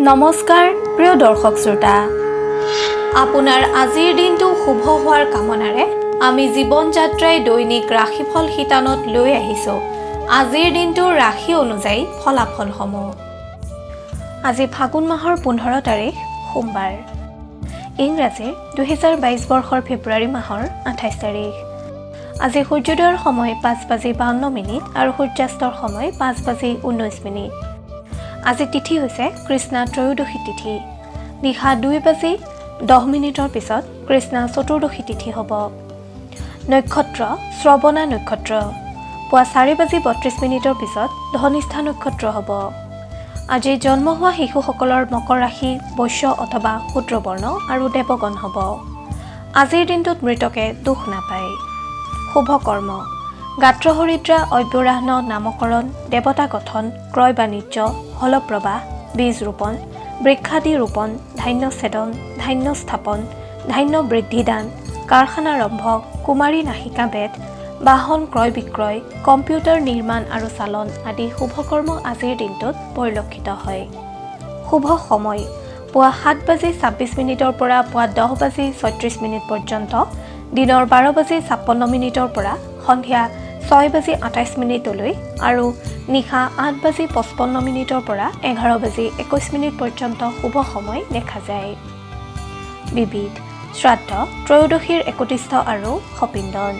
নমস্কাৰ প্ৰিয় দৰ্শক শ্ৰোতা, আপোনাৰ আজিৰ দিনটো শুভ হোৱাৰ কামনাৰে আমি জীৱন যাত্ৰাই দৈনিক ৰাশিফল শিতানত লৈ আহিছোঁ আজিৰ দিনটোৰ ৰাশি অনুযায়ী ফলাফলসমূহ। আজি ফাগুন মাহৰ 15 তাৰিখ সোমবাৰ, ইংৰাজীৰ 2022 বৰ্ষৰ ফেব্ৰুৱাৰী মাহৰ 28 তাৰিখ। আজি সূৰ্যোদয়ৰ সময় 5:52 আৰু সূৰ্যাস্তৰ সময় 5:19। আজি তিথি হৈছে কৃষ্ণা ত্ৰয়োদশী তিথি। নিশা 2:10 পিছত কৃষ্ণা চতুৰ্দশী তিথি হ'ব। নক্ষত্ৰ শ্ৰৱণা নক্ষত্ৰ। পুৱা 4:32 পিছত ধনিষ্ঠা নক্ষত্ৰ হ'ব। আজি জন্ম হোৱা শিশুসকলৰ মকৰ ৰাশি বৈশ্য অথবা শূদ্ৰবৰ্ণ আৰু দেৱগণ হ'ব। আজিৰ দিনটোত মৃতকে দুখ নাপায়। শুভ কৰ্ম গাত্ৰহৰিদ্ৰা অব্যৰাহ্ন নামকৰণ, দেৱতা গঠন, ক্ৰয় বাণিজ্য, হলপ্ৰবাহ, বীজ ৰোপণ, বৃক্ষাদি ৰোপণ, ধান্য ছেদন, ধান্য স্থাপন, ধান্য বৃদ্ধিদান, কাৰখানাৰম্ভ, কুমাৰী নাশিকা বেদ, বাহন ক্ৰয় বিক্ৰয়, কম্পিউটাৰ নিৰ্মাণ আৰু চালন আদি শুভকৰ্ম আজিৰ দিনটোত পৰিলক্ষিত হয়। শুভ সময় পুৱা 7:26 পৰা পুৱা 10:36 পৰ্যন্ত, দিনৰ 12:56 পৰা সন্ধিয়া 6:28 আৰু নিশা 8:55 পৰা 11:21 পৰ্যন্ত শুভ সময় দেখা যায়। বিবিধ শ্ৰাদ্ধ, ত্ৰয়োদশীৰ একতিষ্ঠ আৰু সপিণ্ডন।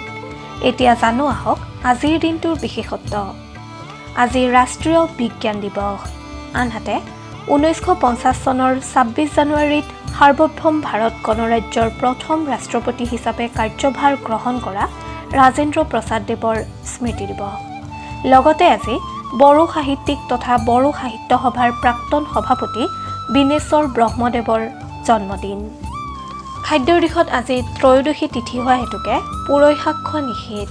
এতিয়া জানো আহক আজিৰ দিনটোৰ বিশেষত্ব। আজি ৰাষ্ট্ৰীয় বিজ্ঞান দিৱস। আনহাতে 1950 চনৰ 26 জানুৱাৰীত সাৰ্বভৌম ভাৰত গণৰাজ্যৰ প্ৰথম ৰাষ্ট্ৰপতি হিচাপে কাৰ্যভাৰ গ্ৰহণ কৰা ৰাজেন্দ্ৰ প্ৰসাদ দেৱৰ স্মৃতি দিৱস। লগতে আজি বড়ো সাহিত্যিক তথা বড়ো সাহিত্য সভাৰ প্ৰাক্তন সভাপতি বিনেশ্বৰ ব্ৰহ্মদেৱৰ জন্মদিন। খাদ্যৰ দিশত আজি ত্ৰয়োদশী তিথি হোৱা হেতুকে পুৰৈ শাক খোৱা নিষেধ।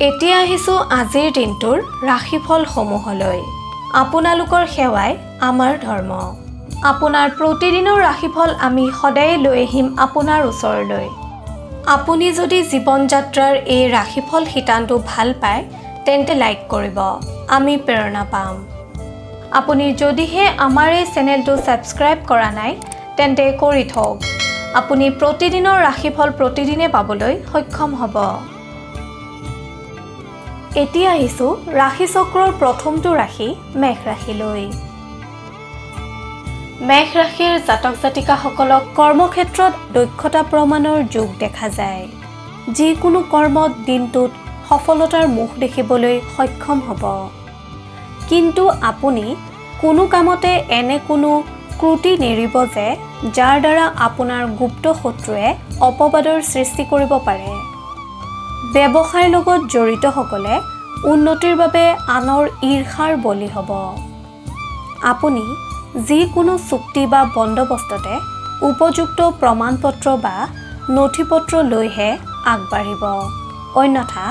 এতিয়া আহিছোঁ আজিৰ দিনটোৰ ৰাশিফলসমূহলৈ। আপোনালোকৰ সেৱাই আমাৰ ধৰ্ম। আপোনাৰ প্ৰতিদিনৰ ৰাশিফল আমি সদায় লৈ আহিম আপোনাৰ ওচৰলৈ। আপুনি যদি জীৱন যাত্ৰাৰ এই ৰাশিফল শিতানটো ভাল পায় তেন্তে লাইক কৰিব, আমি প্ৰেৰণা পাম। আপুনি যদিহে আমাৰ এই চেনেলটো ছাবস্ক্ৰাইব কৰা নাই তেন্তে কৰি থওক। আপুনি প্ৰতিদিনৰ ৰাশিফল প্ৰতিদিনে পাবলৈ সক্ষম হ'ব। এতিয়া আহিছোঁ ৰাশিচক্ৰৰ প্ৰথমটো ৰাশি মেষ ৰাশিলৈ। মেষ ৰাশিৰ জাতক জাতিকাসকলক কৰ্মক্ষেত্ৰত দক্ষতা প্ৰমাণৰ যোগ দেখা যায়। যিকোনো কৰ্মত দিনটোত সফলতাৰ মুখ দেখিবলৈ সক্ষম হ'ব। কিন্তু আপুনি কোনো কামতে এনে কোনো ক্ৰুটি নেৰিব যে যাৰ দ্বাৰা আপোনাৰ গুপ্ত শত্ৰুৱে অপবাদৰ সৃষ্টি কৰিব পাৰে। ব্যৱসায়ৰ লগত জড়িতসকলে উন্নতিৰ বাবে আনৰ ঈৰ্ষাৰ বলি হ'ব। আপুনি যিকোনো চুক্তি বা বন্দবস্ততে উপযুক্ত প্ৰমাণপত্ৰ বা নথিপত্ৰ লৈহে আগবাঢ়িব, অন্যথা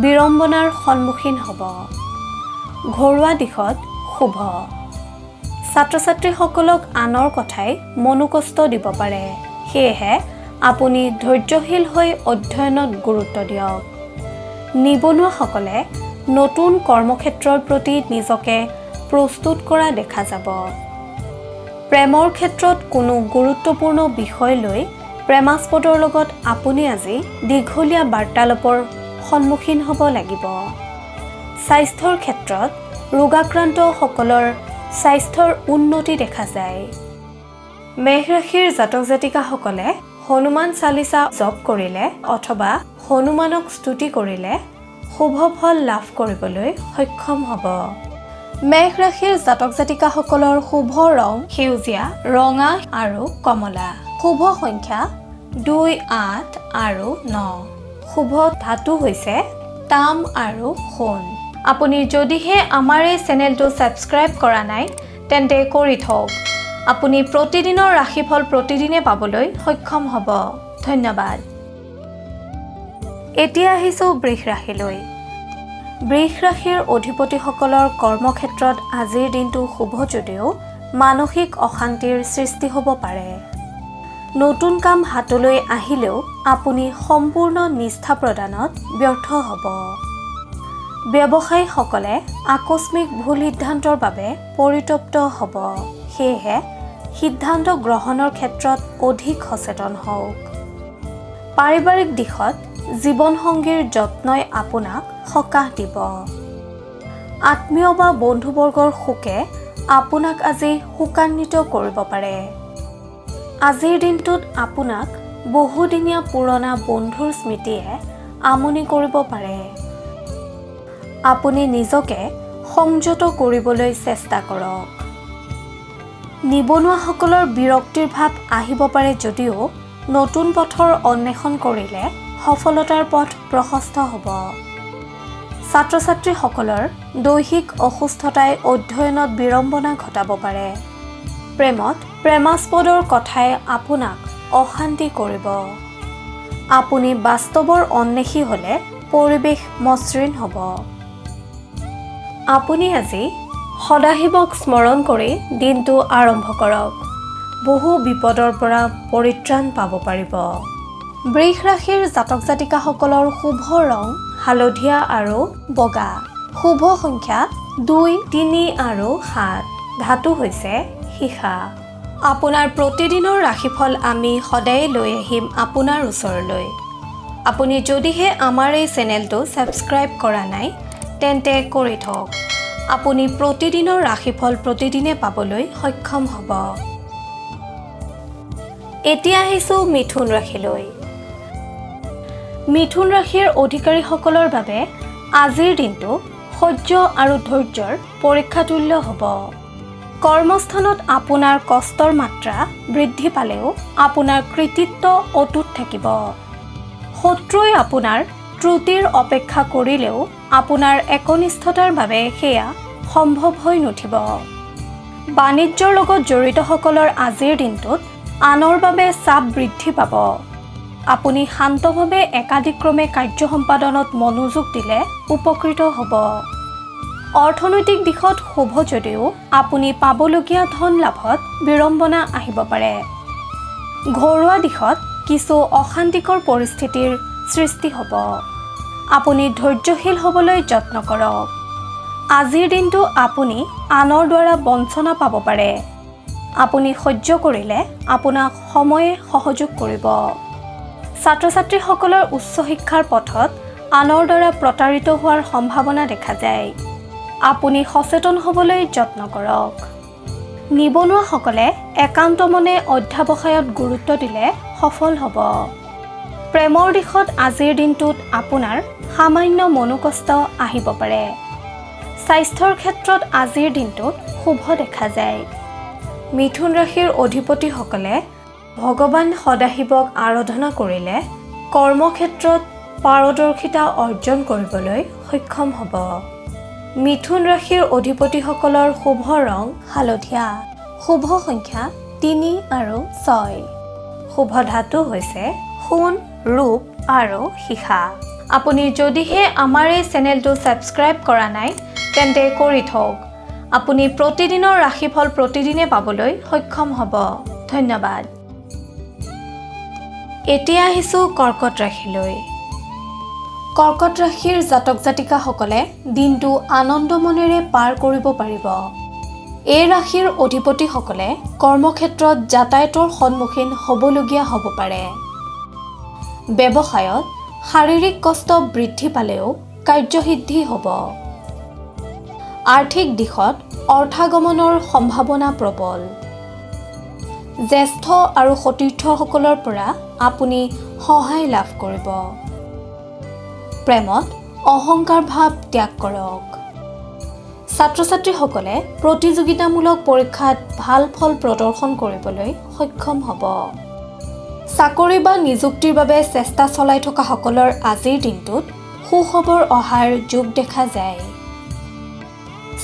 বিড়ম্বনাৰ সন্মুখীন হ'ব। ঘৰুৱা দিশত শুভ। ছাত্ৰ ছাত্ৰীসকলক আনৰ কথাই মনোকষ্ট দিব পাৰে, সেয়েহে আপুনি ধৈৰ্যশীল হৈ অধ্যয়নত গুৰুত্ব দিয়ক। নিবনুৱাসকলে নতুন কৰ্মক্ষেত্ৰৰ প্ৰতি নিজকে প্ৰস্তুত কৰা দেখা যাব। প্ৰেমৰ ক্ষেত্ৰত কোনো গুৰুত্বপূৰ্ণ বিষয় লৈ প্ৰেমাস্পদৰ লগত আপুনি আজি দীঘলীয়া বাৰ্তালাপৰ সন্মুখীন হ'ব লাগিব। স্বাস্থ্যৰ ক্ষেত্ৰত ৰোগাক্ৰান্তসকলৰ স্বাস্থ্যৰ উন্নতি দেখা যায়। মেষ ৰাশিৰ জাতক জাতিকাসকলে হনুমান চালিচা জপ কৰিলে অথবা হনুমানক স্তুতি কৰিলে শুভ ফল লাভ কৰিবলৈ সক্ষম হ'ব। মেষ ৰাশিৰ জাতক জাতিকাসকলৰ শুভ ৰং সেউজীয়া, ৰঙা আৰু কমলা। শুভ সংখ্যা 2, 8 আৰু 9। শুভ ধাতু হৈছে তাম আৰু সোণ। আপুনি যদিহে আমাৰ এই চেনেলটো ছাবস্ক্ৰাইব কৰা নাই তেন্তে কৰি থওক। আপুনি প্ৰতিদিনৰ ৰাশিফল প্ৰতিদিনে পাবলৈ সক্ষম হ'ব। ধন্যবাদ। এতিয়া আহিছোঁ বৃষ ৰাশিলৈ। বৃষ ৰাশিৰ অধিপতিসকলৰ কৰ্মক্ষেত্ৰত আজিৰ দিনটো শুভ যদিও মানসিক অশান্তিৰ সৃষ্টি হ'ব পাৰে। নতুন কাম হাতলৈ আহিলেও আপুনি সম্পূৰ্ণ নিষ্ঠা প্ৰদানত ব্যৰ্থ হ'ব। ব্যৱসায়ীসকলে আকস্মিক ভুল সিদ্ধান্তৰ বাবে পৰিতপ্ত হ'ব, সেয়েহে সিদ্ধান্ত গ্ৰহণৰ ক্ষেত্ৰত অধিক সচেতন হওক। পাৰিবাৰিক দিশত জীৱনসংগীৰ যত্নই আপোনাক সকাহ দিব। আত্মীয় বা বন্ধুবৰ্গৰ সুখে আপোনাক আজি সুখান্বিত কৰিব পাৰে। আজিৰ দিনটোত আপোনাক বহুদিনীয়া পুৰণা বন্ধুৰ স্মৃতিয়ে আমনি কৰিব পাৰে। আপুনি নিজকে সংযত কৰিবলৈ চেষ্টা কৰক। নিবনুৱাসকলৰ বিৰক্তিৰ ভাৱ আহিব পাৰে যদিও নতুন পথৰ অন্বেষণ কৰিলে সফলতাৰ পথ প্ৰশস্ত হ'ব। ছাত্ৰ-ছাত্ৰীসকলৰ দৈহিক অসুস্থতাই অধ্যয়নত বিড়ম্বনা ঘটাব পাৰে। প্ৰেমত প্ৰেমাস্পদৰ কথাই আপোনাক অশান্তি কৰিব। আপুনি বাস্তৱৰ অন্বেষী হ'লে পৰিৱেশ মসৃণ হ'ব। আপুনি আজি সদাশিৱক স্মৰণ কৰি দিনটো আৰম্ভ কৰক। বহু বিপদৰ পৰা পৰিত্ৰাণ পাব পাৰিব। বৃষ ৰাশিৰ জাতক জাতিকাসকলৰ শুভ ৰং হালধীয়া আৰু বগা। শুভ সংখ্যা 2, 3 আৰু 7। ধাতু হৈছে সীসা। আপোনাৰ প্ৰতিদিনৰ ৰাশিফল আমি সদায় লৈ আহিম আপোনাৰ ওচৰলৈ। আপুনি যদিহে আমাৰ এই চেনেলটো ছাবস্ক্ৰাইব কৰা নাই তেন্তে কৰি থওক। আপুনি প্ৰতিদিনৰ ৰাশিফল প্ৰতিদিনে পাবলৈ সক্ষম হ'ব। এতিয়া আহিছোঁ মিথুন ৰাশিলৈ। মিথুন ৰাশিৰ অধিকাৰীসকলৰ বাবে আজিৰ দিনটো সহ্য আৰু ধৈৰ্যৰ পৰীক্ষাতুল্য হ'ব। কৰ্মস্থানত আপোনাৰ কষ্টৰ মাত্ৰা বৃদ্ধি পালেও আপোনাৰ কৃতিত্ব অটুট থাকিব। শত্ৰুৱে আপোনাৰ ত্ৰুটিৰ অপেক্ষা কৰিলেও আপোনাৰ একনিষ্ঠতাৰ বাবে সেয়া সম্ভৱ হৈ নুঠিব। বাণিজ্যৰ লগত জড়িতসকলৰ আজিৰ দিনটোত আনৰ বাবে চাপ বৃদ্ধি পাব। আপুনি শান্তভাৱে একাদিক্ৰমে কাৰ্য সম্পাদনত মনোযোগ দিলে উপকৃত হ'ব। অৰ্থনৈতিক দিশত শুভ যদিও আপুনি পাবলগীয়া ধন লাভত বিড়ম্বনা আহিব পাৰে। ঘৰুৱা দিশত কিছু অশান্তিকৰ পৰিস্থিতিৰ সৃষ্টি হ'ব। আপুনি ধৈৰ্যশীল হ'বলৈ যত্ন কৰক। আজিৰ দিনটো আপুনি আনৰ দ্বাৰা বঞ্চনা পাব পাৰে। আপুনি সহ্য কৰিলে আপোনাক সময়ে সহযোগ কৰিব। ছাত্ৰ-ছাত্ৰীসকলৰ উচ্চ শিক্ষাৰ পথত আনৰ দ্বাৰা প্ৰতাৰিত হোৱাৰ সম্ভাৱনা দেখা যায়। আপুনি সচেতন হ'বলৈ যত্ন কৰক। নিবনুৱাসকলে একান্ত মনে অধ্যাৱসায়ত গুৰুত্ব দিলে সফল হ'ব। প্ৰেমৰ দিশত আজিৰ দিনটোত আপোনাৰ সামান্য মনোকষ্ট আহিব পাৰে। স্বাস্থ্যৰ ক্ষেত্ৰত আজিৰ দিনটোত শুভ দেখা যায়। মিথুন ৰাশিৰ অধিপতিসকলে ভগৱান সদাশিৱক আৰাধনা কৰিলে কৰ্মক্ষেত্ৰত পাৰদৰ্শিতা অৰ্জন কৰিবলৈ সক্ষম হ'ব। মিথুন ৰাশিৰ অধিপতিসকলৰ শুভ ৰং হালধীয়া। শুভ সংখ্যা 3 আৰু 6। শুভ ধাতু হৈছে সোণ, ৰূপ আৰু সীসা। আপুনি যদিহে আমাৰ এই চেনেলটো ছাবস্ক্ৰাইব কৰা নাই তেন্তে কৰি থওক। আপুনি প্ৰতিদিনৰ ৰাশিফল প্ৰতিদিনে পাবলৈ সক্ষম হ'ব। ধন্যবাদ। এতিয়া আহিছোঁ কৰ্কট ৰাশিলৈ। কৰ্কট ৰাশিৰ জাতক জাতিকাসকলে দিনটো আনন্দ মনেৰে পাৰ কৰিব পাৰিব। এই ৰাশিৰ অধিপতিসকলে কৰ্মক্ষেত্ৰত যাতায়াতৰ সন্মুখীন হ'বলগীয়া হ'ব পাৰে। ব্যৱসায়ত শাৰীৰিক কষ্ট বৃদ্ধি পালেও কাৰ্যসিদ্ধি হ'ব। আৰ্থিক দিশত অৰ্থাগমনৰ সম্ভাৱনা প্ৰবল। জ্যেষ্ঠ আৰু সতীৰ্থসকলৰ পৰা আপুনি সহায় লাভ কৰিব। প্ৰেমত অহংকাৰ ভাৱ ত্যাগ কৰক। ছাত্ৰ-ছাত্ৰীসকলে প্ৰতিযোগিতামূলক পৰীক্ষাত ভাল ফল প্ৰদৰ্শন কৰিবলৈ সক্ষম হ'ব। চাকৰি বা নিযুক্তিৰ বাবে চেষ্টা চলাই থকা সকলৰ আজিৰ দিনটোত সুখবৰ অহাৰ যোগ দেখা যায়।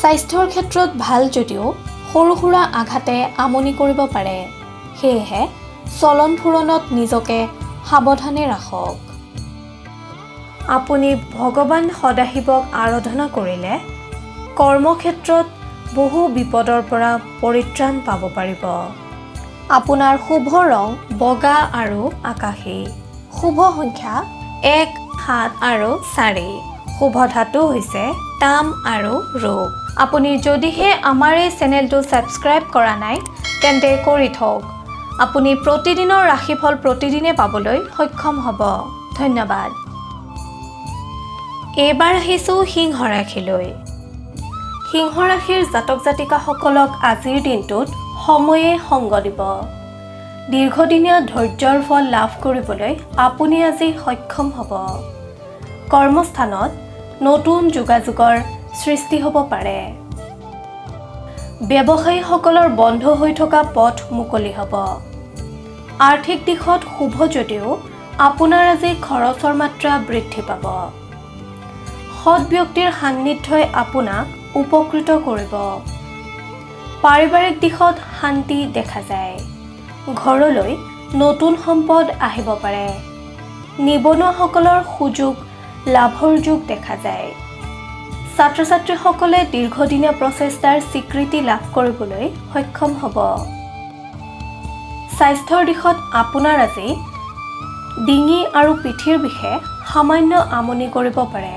স্বাস্থ্যৰ ক্ষেত্ৰত ভাল যদিও সৰু সুৰা আঘাতে আমনি কৰিব পাৰে। সেয়েহে চলন ফুৰণত নিজকে সাৱধানে ৰাখক। আপুনি ভগৱান সদাশিৱক আৰাধনা কৰিলে কৰ্মক্ষেত্ৰত বহু বিপদৰ পৰা পৰিত্ৰাণ পাব পাৰিব। আপোনাৰ শুভ ৰং বগা আৰু আকাশী। শুভ সংখ্যা 1, 7 আৰু 4। শুভ ধাতু হৈছে তাম আৰু ৰূপ। আপুনি যদিহে আমাৰ এই চেনেলটো ছাবস্ক্ৰাইব কৰা নাই তেন্তে কৰি থওক। আপুনি প্ৰতিদিনৰ ৰাশিফল প্ৰতিদিনে পাবলৈ সক্ষম হ'ব। ধন্যবাদ। এইবাৰ আহিছোঁ সিংহ ৰাশিলৈ। সিংহ ৰাশিৰ জাতক জাতিকাসকলক আজিৰ দিনটোত সময়ে সংগ দিব। দীৰ্ঘদিনীয়া ধৈৰ্যৰ ফল লাভ কৰিবলৈ আপুনি আজি সক্ষম হ'ব। কৰ্মস্থানত নতুন যোগাযোগৰ সৃষ্টি হ'ব পাৰে। ব্যৱসায়ীসকলৰ বন্ধ হৈ থকা পথ মুকলি হ'ব। আৰ্থিক দিশত শুভ যদিও আপোনাৰ আজি খৰচৰ মাত্ৰা বৃদ্ধি পাব। সৎ ব্যক্তিৰ সান্নিধ্যই আপোনাক উপকৃত কৰিব। পাৰিবাৰিক দিশত শান্তি দেখা যায়। ঘৰলৈ নতুন সম্পদ আহিব পাৰে। নিবনুৱাসকলৰ সুযোগ লাভৰ যোগ দেখা যায়। ছাত্ৰ ছাত্ৰীসকলে দীৰ্ঘদিনীয়া প্ৰচেষ্টাৰ স্বীকৃতি লাভ কৰিবলৈ সক্ষম হ'ব। স্বাস্থ্যৰ দিশত আপোনাৰ আজি ডিঙি আৰু পিঠিৰ বিষে সামান্য আমনি কৰিব পাৰে।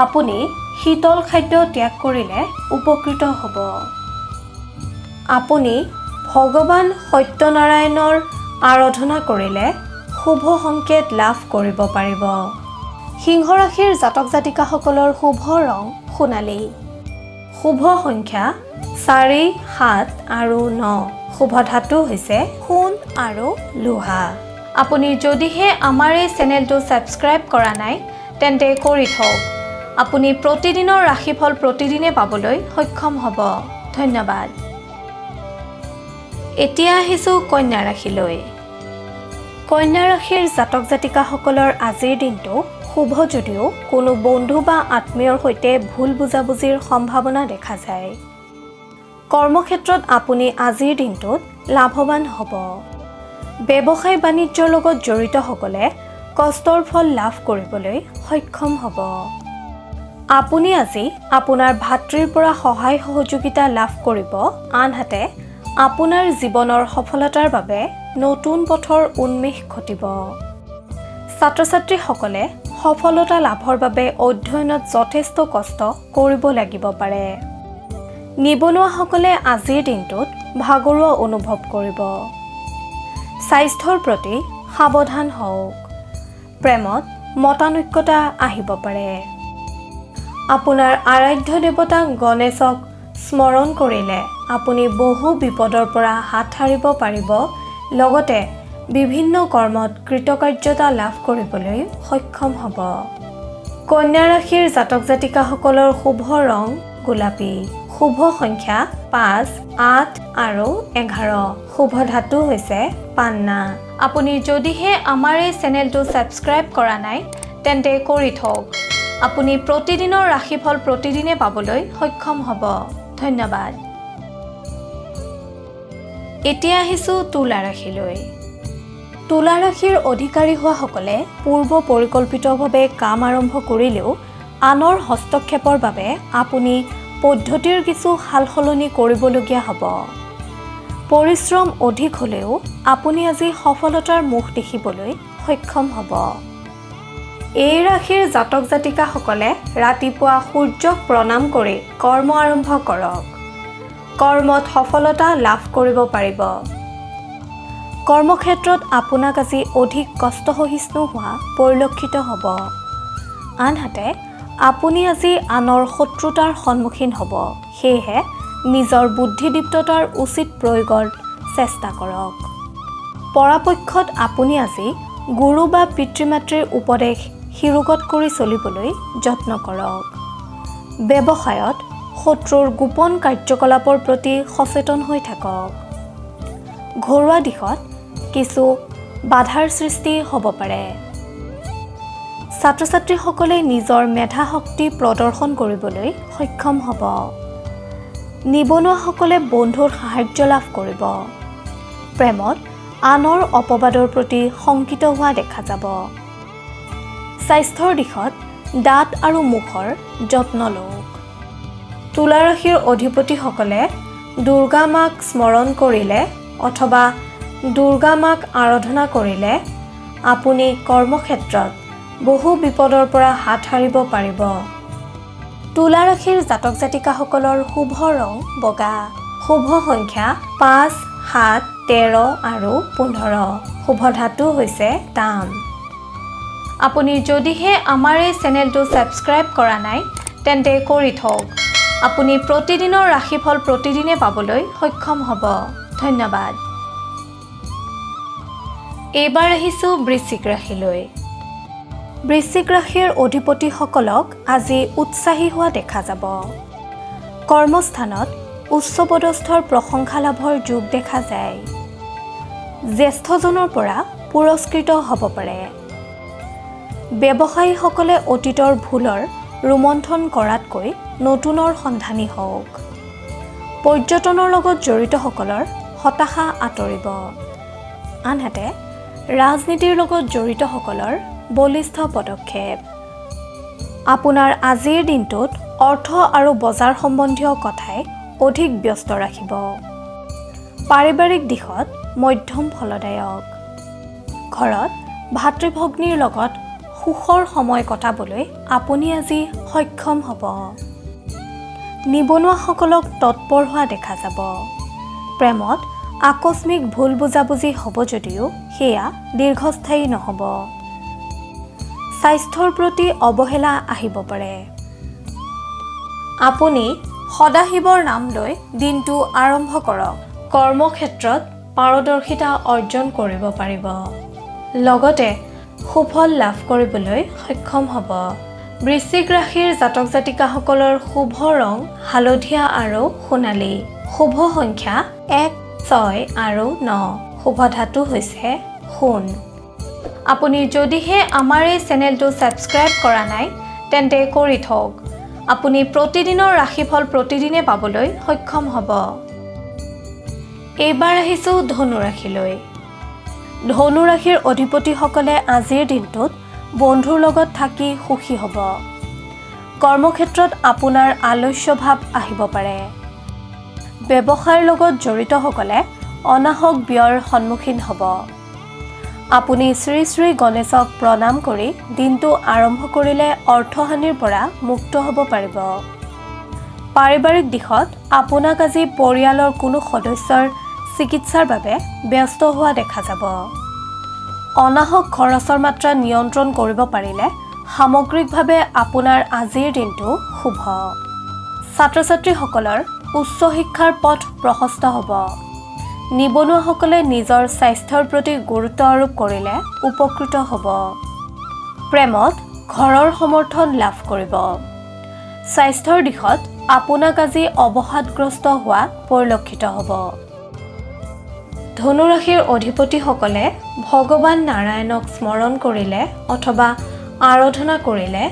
আপুনি শীতল খাদ্য ত্যাগ কৰিলে উপকৃত হ'ব। আপুনি ভগৱান সত্যনাৰায়ণৰ আৰাধনা কৰিলে শুভ সংকেত লাভ কৰিব পাৰিব। সিংহ ৰাশিৰ জাতক জাতিকাসকলৰ শুভ ৰং সোণালী। শুভ সংখ্যা 4, 7 আৰু 9। শুভ ধাতু হৈছে সোণ আৰু লোহা। আপুনি যদিহে আমাৰ এই চেনেলটো ছাবস্ক্ৰাইব কৰা নাই তেন্তে কৰি থওক। আপুনি প্ৰতিদিনৰ ৰাশিফল প্ৰতিদিনে পাবলৈ সক্ষম হ'ব। ধন্যবাদ। এতিয়া আহিছোঁ কন্যা ৰাশিলৈ। কন্যা ৰাশিৰ জাতক জাতিকাসকলৰ আজিৰ দিনটো শুভ যদিও কোনো বন্ধু বা আত্মীয়ৰ সৈতে ভুল বুজাবুজিৰ সম্ভাৱনা দেখা যায়। কৰ্মক্ষেত্ৰত আপুনি আজিৰ দিনটোত লাভৱান হ'ব। ব্যৱসায় বাণিজ্যৰ লগত জড়িতসকলে কষ্টৰ ফল লাভ কৰিবলৈ সক্ষম হ'ব। আপুনি আজি আপোনাৰ ভাতৃৰ পৰা সহায় সহযোগিতা লাভ কৰিব। আনহাতে আপোনাৰ জীৱনৰ সফলতাৰ বাবে নতুন পথৰ উন্মেষ ঘটিব। ছাত্ৰ ছাত্ৰীসকলে সফলতা লাভৰ বাবে অধ্যয়নত যথেষ্ট কষ্ট কৰিব লাগিব পাৰে। নিবনুৱাসকলে আজিৰ দিনটোত ভাগৰুৱা অনুভৱ কৰিব। স্বাস্থ্যৰ প্ৰতি সাৱধান হওক। প্ৰেমত মতানৈক্যতা আহিব পাৰে। আপোনাৰ আৰাধ্য দেৱতা গণেশক স্মৰণ কৰিলে আপুনি বহু বিপদৰ পৰা হাত সাৰিব পাৰিব। লগতে বিভিন্ন কৰ্মত কৃতকাৰ্যতা লাভ কৰিবলৈ সক্ষম হ'ব। কন্যা ৰাশিৰ জাতক জাতিকাসকলৰ শুভ ৰং গোলাপী। শুভ সংখ্যা 5, 8 আৰু 11। শুভ ধাতু হৈছে পান্না। আপুনি যদিহে আমাৰ এই চেনেলটো ছাবস্ক্ৰাইব কৰা নাই তেন্তে কৰি থওক। আপুনি প্ৰতিদিনৰ ৰাশিফল প্ৰতিদিনে পাবলৈ সক্ষম হ'ব। ধন্যবাদ। এতিয়া আহিছোঁ তুলা ৰাশিলৈ। তুলা ৰাশিৰ অধিকাৰী হোৱাসকলে পূৰ্ব পৰিকল্পিতভাৱে কাম আৰম্ভ কৰিলেও আনৰ হস্তক্ষেপৰ বাবে আপুনি পদ্ধতিৰ কিছু সালসলনি কৰিবলগীয়া হ'ব। পৰিশ্ৰম অধিক হ'লেও আপুনি আজি সফলতাৰ মুখ দেখিবলৈ সক্ষম হ'ব। এই ৰাশিৰ জাতক জাতিকাসকলে ৰাতিপুৱা সূৰ্যক প্ৰণাম কৰি কৰ্ম আৰম্ভ কৰক। কৰ্মত সফলতা লাভ কৰিব পাৰিব। কৰ্মক্ষেত্ৰত আপোনাক আজি অধিক কষ্টসহিষ্ণু হোৱা পৰিলক্ষিত হ'ব। আনহাতে আপুনি আজি আনৰ শত্ৰুতাৰ সন্মুখীন হ'ব। সেয়েহে নিজৰ বুদ্ধিদীপ্ততাৰ উচিত প্ৰয়োগৰ চেষ্টা কৰক। পৰাপক্ষত আপুনি আজি গুৰু বা পিতৃ মাতৃৰ উপদেশ শিৰোগত কৰি চলিবলৈ যত্ন কৰক। ব্যৱসায়ত শত্ৰুৰ গোপন কাৰ্যকলাপৰ প্ৰতি সচেতন হৈ থাকক। ঘৰুৱা দিশত কিছু বাধাৰ সৃষ্টি হ'ব পাৰে। ছাত্ৰ ছাত্ৰীসকলে নিজৰ মেধা শক্তি প্ৰদৰ্শন কৰিবলৈ সক্ষম হ'ব। নিবনুৱাসকলে বন্ধুৰ সাহায্য লাভ কৰিব। প্ৰেমত আনৰ অপবাদৰ প্ৰতি শংকিত হোৱা দেখা যাব। স্বাস্থ্যৰ দিশত দাঁত আৰু মুখৰ যত্ন লওক। তুলা ৰাশিৰ অধিপতিসকলে দুৰ্গা মাক স্মৰণ কৰিলে অথবা দুৰ্গা মাক আৰাধনা কৰিলে আপুনি কৰ্মক্ষেত্ৰত বহু বিপদৰ পৰা হাত সাৰিব পাৰিব। তুলা ৰাশিৰ জাতক জাতিকাসকলৰ শুভ ৰং বগা। শুভ সংখ্যা 5, 7, 13 আৰু 15। শুভ ধাতু হৈছে তাম। আপুনি যদিহে আমাৰ এই চেনেলটো ছাবস্ক্ৰাইব কৰা নাই তেন্তে কৰি থওক। আপুনি প্ৰতিদিনৰ ৰাশিফল প্ৰতিদিনে পাবলৈ সক্ষম হ'ব। ধন্যবাদ। এইবাৰ আহিছোঁ বৃশ্চিক ৰাশিলৈ। বৃশ্চিক ৰাশিৰ অধিপতিসকলক আজি উৎসাহী হোৱা দেখা যাব। কৰ্মস্থানত উচ্চপদস্থৰ প্ৰশংসা লাভৰ যোগ দেখা যায়। জ্যেষ্ঠজনৰ পৰা পুৰস্কৃত হ'ব পাৰে। ব্যৱসায়ীসকলে অতীতৰ ভুলৰ ৰোমন্থন কৰাতকৈ নতুনৰ সন্ধানী হওক। পৰ্যটনৰ লগত জড়িতসকলৰ হতাশা আঁতৰিব। আনহাতে ৰাজনীতিৰ লগত জড়িতসকলৰ বলিষ্ঠ পদক্ষেপ। আপোনাৰ আজিৰ দিনটোত অৰ্থ আৰু বজাৰ সম্বন্ধীয় কথাই অধিক ব্যস্ত ৰাখিব। পাৰিবাৰিক দিশত মধ্যম ফলদায়ক। ঘৰত ভাতৃভগ্নীৰ লগত সুখৰ সময় কটাবলৈ আপুনি আজি সক্ষম হ'ব। নিবনুৱাসকলক তৎপৰ হোৱা দেখা যাব। প্ৰেমত আকস্মিক ভুল বুজাবুজি হ'ব যদিও সেয়া দীৰ্ঘস্থায়ী নহ'ব। স্বাস্থ্যৰ প্ৰতি অৱহেলা আহিব পাৰে। আপুনি সদাশিৱৰ নাম লৈ দিনটো আৰম্ভ কৰক। কৰ্মক্ষেত্ৰত পাৰদৰ্শিতা অৰ্জন কৰিব পাৰিব। লগতে সুফল লাভ কৰিবলৈ সক্ষম হ'ব। বৃশ্চিক ৰাশিৰ জাতক জাতিকাসকলৰ শুভ ৰং হালধীয়া আৰু সোণালী। শুভ সংখ্যা 1, 6 আৰু 9। শুভ ধাতু হৈছে সোণ। আপুনি যদিহে আমাৰ এই চেনেলটো ছাবস্ক্ৰাইব কৰা নাই তেন্তে কৰি থওক। আপুনি প্ৰতিদিনৰ ৰাশিফল প্ৰতিদিনে পাবলৈ সক্ষম হ'ব। এইবাৰ আহিছোঁ ধনু ৰাশিলৈ। ধনু ৰাশিৰ অধিপতিসকলে আজিৰ দিনটোত বন্ধুৰ লগত থাকি সুখী হ'ব। কৰ্মক্ষেত্ৰত আপোনাৰ আলস্য ভাৱ আহিব পাৰে। ব্যৱসায়ৰ লগত জড়িতসকলে অনাহক ব্যয়ৰ সন্মুখীন হ'ব। আপুনি শ্ৰী শ্ৰী গণেশক প্ৰণাম কৰি দিনটো আৰম্ভ কৰিলে অৰ্থহানিৰ পৰা মুক্ত হ'ব পাৰিব। পাৰিবাৰিক দিশত আপোনাক আজি পৰিয়ালৰ কোনো সদস্যৰ চিকিৎসাৰ বাবে ব্যস্ত হোৱা দেখা যাব। অনাহক খৰচৰ মাত্ৰা নিয়ন্ত্ৰণ কৰিব পাৰিলে সামগ্ৰিকভাৱে আপোনাৰ আজিৰ দিনটো শুভ। ছাত্ৰ ছাত্ৰীসকলৰ উচ্চ শিক্ষাৰ পথ প্ৰশস্ত হ'ব। নিবনুৱাসকলে নিজৰ স্বাস্থ্যৰ প্ৰতি গুৰুত্ব আৰোপ কৰিলে উপকৃত হ'ব। প্ৰেমত ঘৰৰ সমৰ্থন লাভ কৰিব। স্বাস্থ্যৰ দিশত আপোনাক আজি অৱসাদগ্ৰস্ত হোৱা পৰিলক্ষিত হ'ব। ধনু ৰাশিৰ অধিপতিসকলে ভগৱান নাৰায়ণক স্মৰণ কৰিলে অথবা আৰাধনা কৰিলে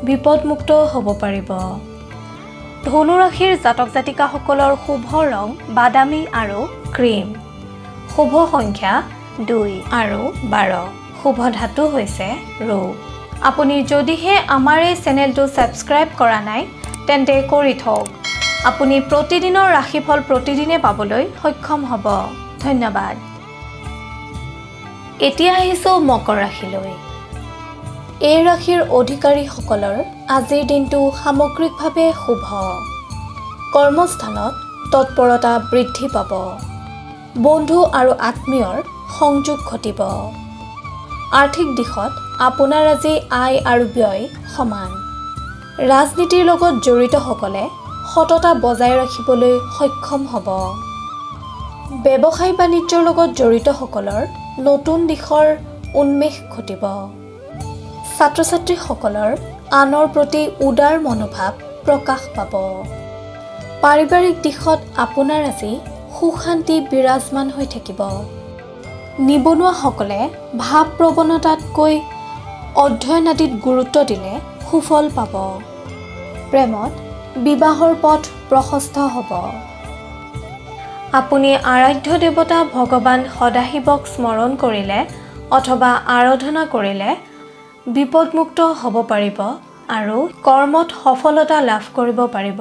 বিপদমুক্ত হ'ব পাৰিব। ধনু ৰাশিৰ জাতক জাতিকাসকলৰ শুভ ৰং বাদামী আৰু ক্ৰীম। শুভ সংখ্যা 2 আৰু 12। শুভ ধাতু হৈছে ৰূপ। আপুনি যদিহে আমাৰ এই চেনেলটো ছাবস্ক্ৰাইব কৰা নাই তেন্তে কৰি থওক। আপুনি প্ৰতিদিনৰ ৰাশিফল প্ৰতিদিনে পাবলৈ সক্ষম হ'ব। ধন্যবাদ। এতিয়া আহিছোঁ মকৰ ৰাশিলৈ। এই ৰাশিৰ অধিকাৰীসকলৰ আজিৰ দিনটো সামগ্ৰিকভাৱে শুভ। কৰ্মস্থানত তৎপৰতা বৃদ্ধি পাব। বন্ধু আৰু আত্মীয়ৰ সংযোগ ঘটিব। আৰ্থিক দিশত আপোনাৰ আজি আয় আৰু ব্যয় সমান। ৰাজনীতিৰ লগত জড়িতসকলে সততা বজাই ৰাখিবলৈ সক্ষম হ'ব। ব্যৱসায় বাণিজ্যৰ লগত জড়িতসকলৰ নতুন দিশৰ উন্মেষ ঘটিব। ছাত্ৰ ছাত্ৰীসকলৰ আনৰ প্ৰতি উদাৰ মনোভাৱ প্ৰকাশ পাব। পাৰিবাৰিক দিশত আপোনাৰ আজি সুখ শান্তি বিৰাজমান হৈ থাকিব। নিবনুৱাসকলে ভাৱ প্ৰৱণতাতকৈ অধ্যয়ন আদিত গুৰুত্ব দিলে সুফল পাব। প্ৰেমত বিবাহৰ পথ প্ৰশস্ত হ'ব। আপুনি আৰাধ্য দেৱতা ভগৱান সদাশিৱক স্মৰণ কৰিলে অথবা আৰাধনা কৰিলে বিপদমুক্ত হ'ব পাৰিব আৰু কৰ্মত সফলতা লাভ কৰিব পাৰিব।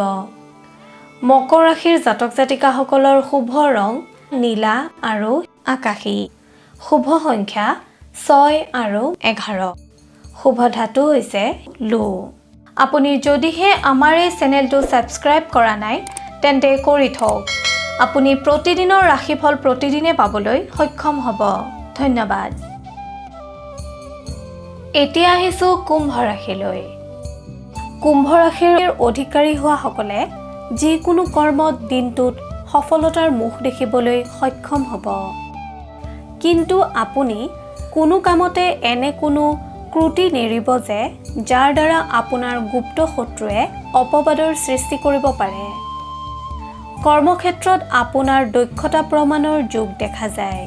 মকৰ ৰাশিৰ জাতক জাতিকাসকলৰ শুভ ৰং নীলা আৰু আকাশী। শুভ সংখ্যা 6 আৰু 11। শুভ ধাতু হৈছে লো। আপুনি যদিহে আমাৰ এই চেনেলটো ছাবস্ক্ৰাইব কৰা নাই তেন্তে কৰি থওক। আপুনি প্ৰতিদিনৰ ৰাশিফল প্ৰতিদিনে পাবলৈ সক্ষম হ'ব। ধন্যবাদ। এতিয়া আহিছোঁ কুম্ভ ৰাশিলৈ। কুম্ভ ৰাশিৰ অধিকাৰী হোৱাসকলে যিকোনো কৰ্মত দিনটোত সফলতাৰ মুখ দেখিবলৈ সক্ষম হ'ব। কিন্তু আপুনি কোনো কামতে এনে কোনো ক্ৰুটি নেৰিব যে যাৰ দ্বাৰা আপোনাৰ গুপ্ত শত্ৰুৱে অপবাদৰ সৃষ্টি কৰিব পাৰে। কৰ্মক্ষেত্ৰত আপোনাৰ দক্ষতা প্ৰমাণৰ যোগ দেখা যায়।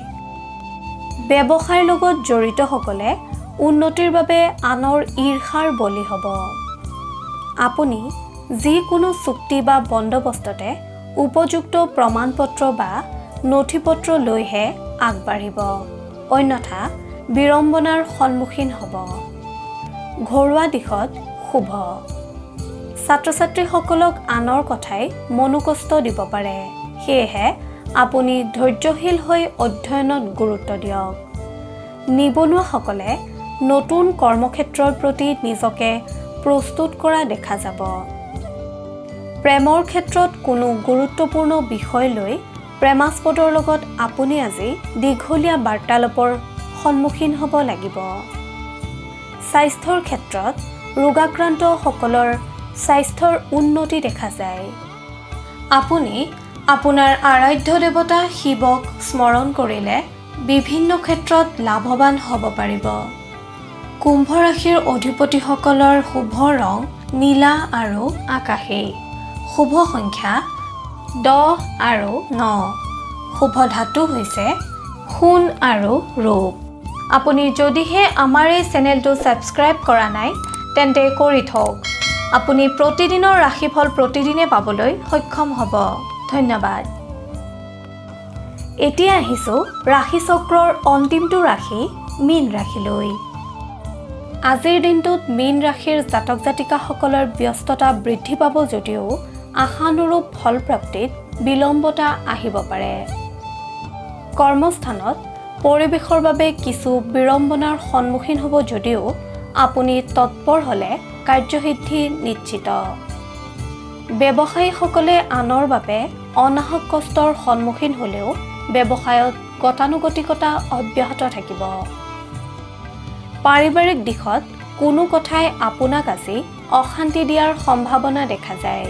ব্যৱসায়ৰ লগত জড়িতসকলে উন্নতিৰ বাবে আনৰ ঈৰ্ষাৰ বলি হ'ব। আপুনি যিকোনো চুক্তি বা বন্দোবস্ততে উপযুক্ত প্ৰমাণপত্ৰ বা নথিপত্ৰ লৈহে আগবাঢ়িব, অন্যথা বিড়ম্বনাৰ সন্মুখীন হ'ব। ঘৰুৱা দিশত শুভ। ছাত্ৰ-ছাত্ৰীসকলক আনৰ কথাই মনোকষ্ট দিব পাৰে, সেয়েহে আপুনি ধৈৰ্যশীল হৈ অধ্যয়নত গুৰুত্ব দিয়ক। নিবনুৱাসকলে নতুন কৰ্মক্ষেত্ৰৰ প্ৰতি নিজকে প্ৰস্তুত কৰা দেখা যাব। প্ৰেমৰ ক্ষেত্ৰত কোনো গুৰুত্বপূৰ্ণ বিষয় লৈ প্ৰেমাস্পদৰ লগত আপুনি আজি দীঘলীয়া বাৰ্তালাপৰ সন্মুখীন হ'ব লাগিব। স্বাস্থ্যৰ ক্ষেত্ৰত ৰোগাক্ৰান্তসকলৰ স্বাস্থ্যৰ উন্নতি দেখা যায়। আপুনি আপোনাৰ আৰাধ্য দেৱতা শিৱক স্মৰণ কৰিলে বিভিন্ন ক্ষেত্ৰত লাভৱান হ'ব পাৰিব। কুম্ভ ৰাশিৰ অধিপতিসকলৰ শুভ ৰং নীলা আৰু আকাশী। শুভ সংখ্যা 10 আৰু 9। শুভ ধাতু হৈছে সোণ আৰু ৰূপ। আপুনি যদিহে আমাৰ এই চেনেলটো ছাবস্ক্ৰাইব কৰা নাই তেন্তে কৰি থওক। আপুনি প্ৰতিদিনৰ ৰাশিফল প্ৰতিদিনে পাবলৈ সক্ষম হ'ব। ধন্যবাদ। এতিয়া আহিছোঁ ৰাশিচক্ৰৰ অন্তিমটো ৰাশি মীন ৰাশিলৈ। আজিৰ দিনটোত মীন ৰাশিৰ জাতক জাতিকাসকলৰ ব্যস্ততা বৃদ্ধি পাব যদিও আশানুৰূপ ফলপ্ৰাপ্তিত বিলম্বতা আহিব পাৰে। কৰ্মস্থানত পৰিৱেশৰ বাবে কিছু বিড়ম্বনাৰ সন্মুখীন হ'ব যদিও আপুনি তৎপৰ হ'লে কাৰ্যসিদ্ধি নিশ্চিত। ব্যৱসায়ীসকলে আনৰ বাবে অনাহক কষ্টৰ সন্মুখীন হ'লেও ব্যৱসায়ত গতানুগতিকতা অব্যাহত থাকিব। পাৰিবাৰিক দিশত কোনো কথাই আপোনাক আজি অশান্তি দিয়াৰ সম্ভাৱনা দেখা যায়।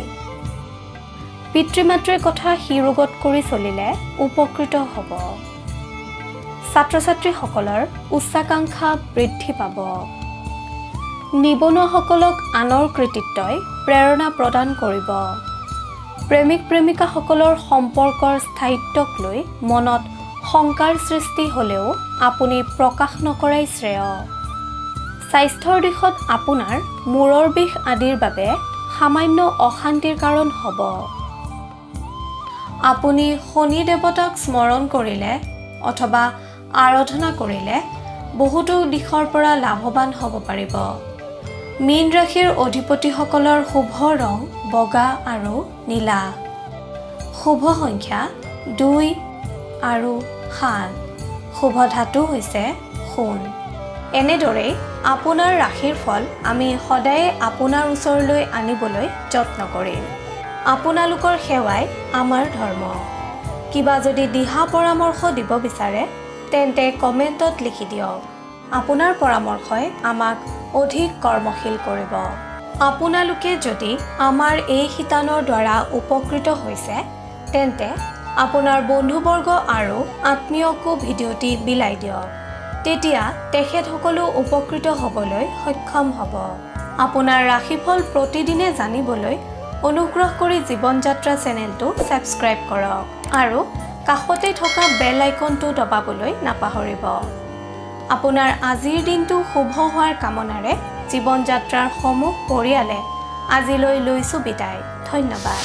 পিতৃ-মাতৃৰ কথা শিৰোগত কৰি চলিলে উপকৃত হ'ব। ছাত্ৰ-ছাত্ৰীসকলৰ উচ্চাকাংক্ষা বৃদ্ধি পাব। নিবনুৱাসকলক আনৰ কৃতিত্বই প্ৰেৰণা প্ৰদান কৰিব। প্ৰেমিক-প্ৰেমিকাসকলৰ সম্পৰ্কৰ স্থায়িত্বক লৈ মনত শংকাৰ সৃষ্টি হ'লেও আপুনি প্ৰকাশ নকৰাই শ্ৰেয়। স্বাস্থ্যৰ দিশত আপোনাৰ মূৰৰ বিষ আদিৰ বাবে সামান্য অশান্তিৰ কাৰণ হ'ব। আপুনি শনি দেৱতাক স্মৰণ কৰিলে অথবা আৰাধনা কৰিলে বহুতো দিশৰ পৰা লাভৱান হ'ব পাৰিব। মীন ৰাশিৰ অধিপতিসকলৰ শুভ ৰং বগা আৰু নীলা। শুভ সংখ্যা 2 আৰু 7। শুভ ধাতু হৈছে সোণ। এনেদৰেই আপোনাৰ ৰাশিৰ ফল আমি সদায়ে আপোনাৰ ওচৰলৈ আনিবলৈ যত্ন কৰিম। আপোনালোকৰ সেৱাই আমাৰ ধৰ্ম। কিবা যদি দিহা পৰামৰ্শ দিব বিচাৰে তেন্তে কমেণ্টত লিখি দিয়ক। আপোনাৰ পৰামৰ্শই আমাক অধিক কৰ্মশীল কৰিব। আপোনালোকে যদি আমাৰ এই শিতানৰ দ্বাৰা উপকৃত হৈছে তেন্তে আপোনাৰ বন্ধুবৰ্গ আৰু আত্মীয়কো ভিডিঅ'টি বিলাই দিয়ক। তেতিয়া তেখেতসকলো উপকৃত হ'বলৈ সক্ষম হ'ব। আপোনাৰ ৰাশিফল প্ৰতিদিনে জানিবলৈ অনুগ্ৰহ কৰি জীৱন যাত্ৰা চেনেলটো ছাবস্ক্ৰাইব কৰক আৰু কাষতে থকা বেল আইকনটো দবাবলৈ নাপাহৰিব। আপোনাৰ আজিৰ দিনটো শুভ হোৱাৰ কামনাৰে জীৱন যাত্ৰাৰ সমূহ পৰিয়ালে আজিলৈ লৈছোঁ বিদায়। ধন্যবাদ।